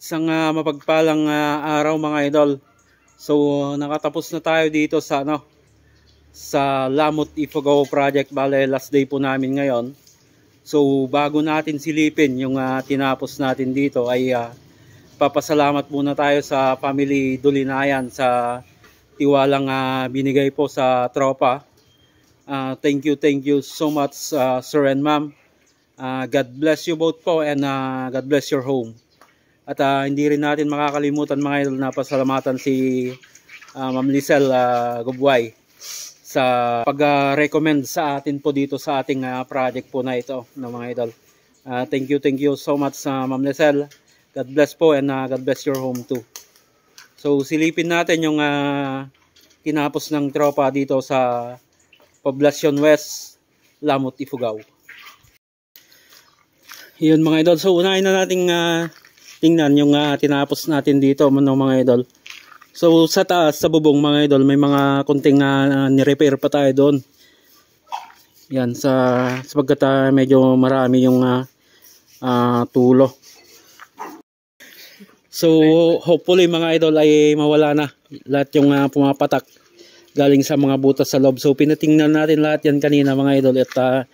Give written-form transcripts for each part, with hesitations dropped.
Isang mapagpalang araw mga idol. So nakatapos na tayo dito sa sa Lamut Ifugao project. Bale last day po namin ngayon. So bago natin silipin yung tinapos natin dito ay papasalamat muna tayo sa family Dulinayan sa tiwalang binigay po sa tropa. Thank you so much sir and ma'am. God bless you both po and God bless your home. At hindi rin natin makakalimutan mga idol na pasalamatan si Ma'am Lisel Gubway sa pag-recommend sa atin po dito sa ating project po na ito ng mga idol. Thank you so much Ma'am Lisel. God bless po and God bless your home too. So silipin natin yung tinapos ng tropa dito sa Poblacion West, Lamut Ifugao. Yun mga idol. So unahin na nating tingnan yung tinapos natin dito mga idol. So sa taas, sa bubong mga idol, may mga kunting ni-repair pa tayo doon. Yan, sapagkat medyo marami yung tulo. So hopefully mga idol ay mawala na lahat yung pumapatak galing sa mga butas sa loob. So pinatingnan natin lahat yan kanina mga idol at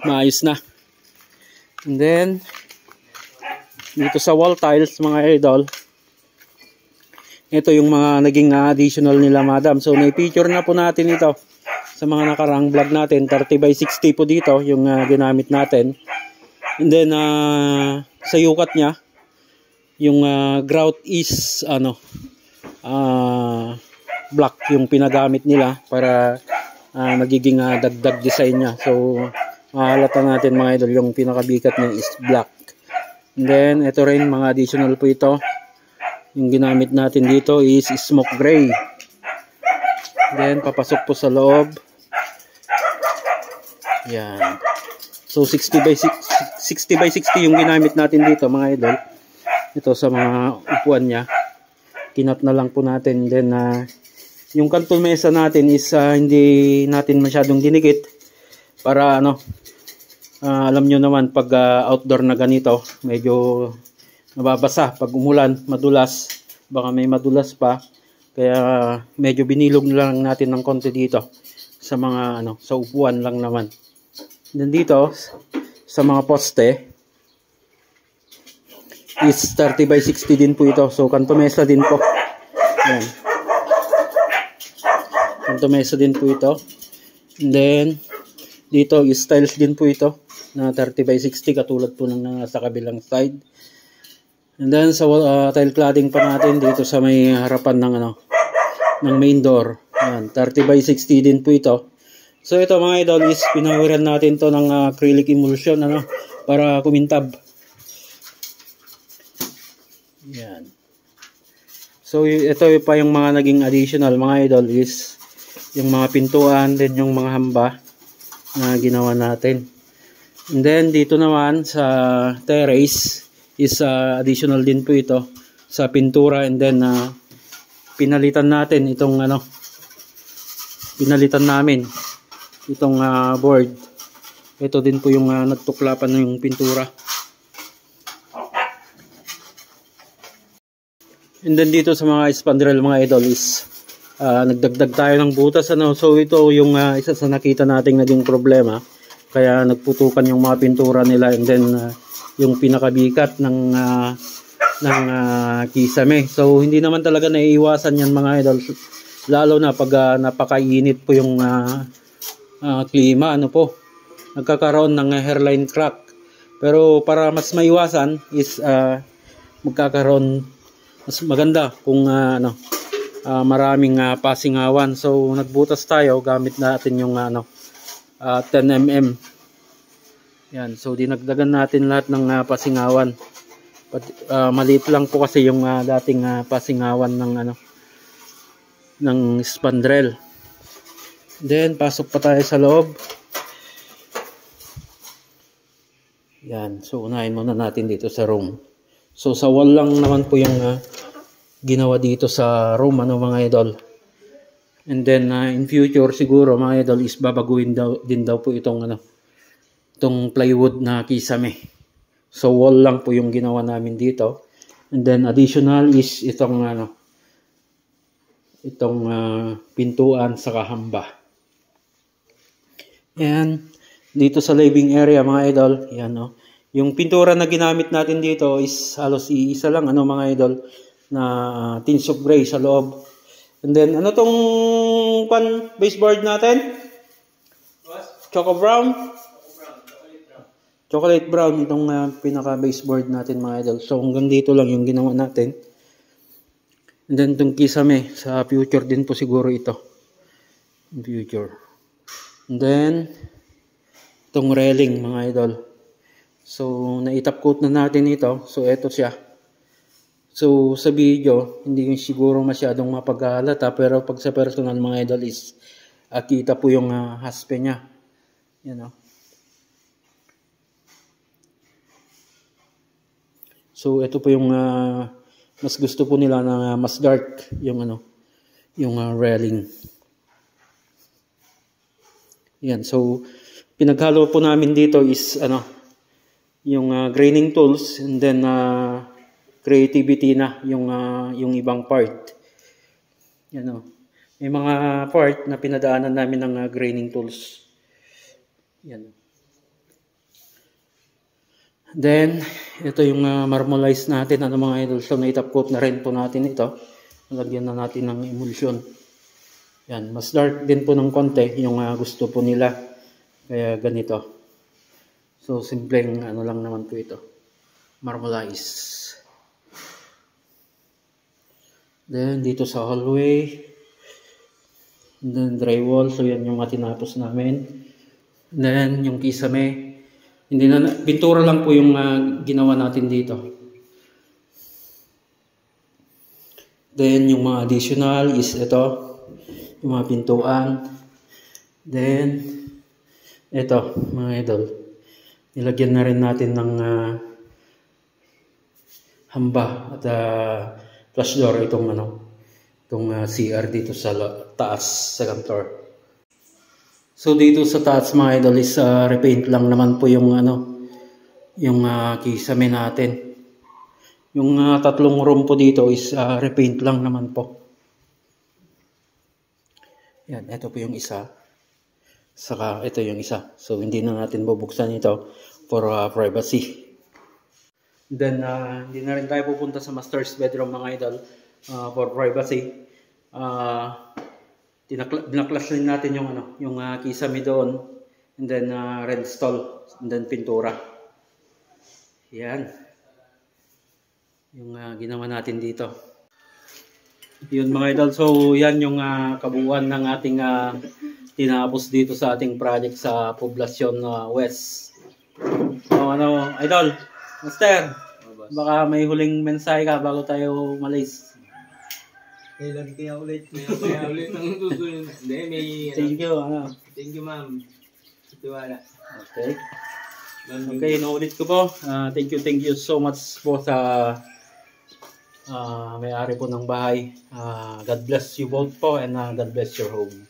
maayos na. And then dito sa wall tiles mga idol, ito yung mga naging additional nila madam. So na-picture na po natin ito sa mga nakarang vlog natin. 30x60 po dito yung ginamit natin. And then sa yukat nya, yung grout is black yung pinagamit nila para magiging dagdag design nya. So mahalata natin mga idol yung pinakabigat niya is black. And then, ito rin, mga additional po ito. Yung ginamit natin dito is smoke gray. Then, papasok po sa loob. Yan. So, 60x60 yung ginamit natin dito, mga idol. Ito sa mga upuan niya. Kinat na lang po natin. Then, yung kanto mesa natin is hindi natin masyadong dinikit. Para, alam nyo naman pag outdoor na ganito medyo nababasa pag umulan, madulas, baka may madulas pa, kaya medyo binilog lang natin ng konti dito sa mga sa upuan lang naman. Then dito sa mga poste is 30x60 din po ito. So kanto mesa din po. Yan. Kanto mesa din po ito. And then dito is tiles din po ito na 30x60 katulad po ng sa kabilang side. And then sa tile cladding pa natin dito sa may harapan ng ng main door. Yan, 30x60 din po ito. So ito mga idol is pinawiran natin to ng acrylic emulsion para kumintab. Yan. So ito pa yung mga naging additional mga idol is yung mga pintuan, then yung mga hamba na ginawa natin. And then dito naman sa terrace is additional din po ito sa pintura. And then pinalitan natin itong pinalitan namin itong board. Ito din po yung nagtuklapan ng pintura. And then dito sa mga spandrel mga idol is nagdagdag tayo ng butas So ito yung isa sa nakita nating naging problema. Kaya nagputukan yung mga pintura nila. And then yung pinakabikat ng kisame. So hindi naman talaga naiiwasan yan mga idol. Lalo na pag napakainit po yung klima. Nagkakaroon ng hairline crack. Pero para mas maiwasan is magkakaroon, mas maganda kung maraming pasingawan. So nagbutas tayo gamit natin yung 10mm. Yan, so dinagdagan natin lahat ng pasingawan. Maliit lang po kasi yung dating pasingawan ng spandrel. Then pasok pa tayo sa loob. Yan, so unahin muna natin dito sa room. So sa wall lang naman po yung ginawa dito sa room mga idol. And then in future siguro mga idol is babaguhin din daw po itong itong plywood na kisame. So wall lang po yung ginawa namin dito. And then additional is itong pintuan sa kahamba. And dito sa living area mga idol, yan no. Yung pintura na ginamit natin dito is halos iisa lang mga idol na tints of gray sa loob. And then ano tong baseboard natin? Choco brown. Chocolate brown itong pinaka baseboard natin mga idol. So hanggang dito lang yung ginawa natin. And then itong kisame sa future din po siguro ito. Future. And then itong railing mga idol. So naitap coat na natin ito. So ito siya. So sa video hindi yung siguro masyadong mapaghalata, pero pag sa personal mga idol is kita po yung haspe niya. Yan o. So ito po yung mas gusto po nila na mas dark yung yung railing. Yan. So pinaghalo po namin dito is yung graining tools, and then creativity na yung ibang part. Yan may mga part na pinadaanan namin ng graining tools. Yan. Then ito yung marmolize natin mga idol. So na-top coat na rin po natin ito. Lagyan na natin ng emulsion. Yan, mas dark din po ng konti yung gusto po nila. Kaya ganito. So simpleng lang naman po ito. Marmolize. Then dito sa hallway. And then drywall. So yan yung tinapos namin. And then yung kisame. Hindi na, pintura lang po yung ginawa natin dito. Then yung mga additional is ito. Yung mga pintuan. Then ito mga idol. Nilagyan na rin natin ng hamba at flush door itong CR dito sa taas, second floor. So dito sa taas mga idol is repaint lang naman po yung yung kisame natin. Yung tatlong room po dito is repaint lang naman po. Yan, ito po yung isa. Saka ito yung isa. So hindi na natin bubuksan ito for privacy. Then hindi na rin tayo pupunta sa master's bedroom mga idol for privacy. Binaklas din natin yung kisame doon, and then red stall, and then pintura. Yan yung ginawa natin dito. Yun mga idol, so yan yung kabuuan ng ating tinapos dito sa ating project sa Poblacion West. So idol, master, baka may huling mensahe ka bago tayo malis. Kaya ulit ng susunod. Thank you. Thank you, ma'am. Tiwala. Okay. Okay, inuulit ko po. Thank you so much po sa may-ari po ng bahay. God bless you both po, and God bless your home.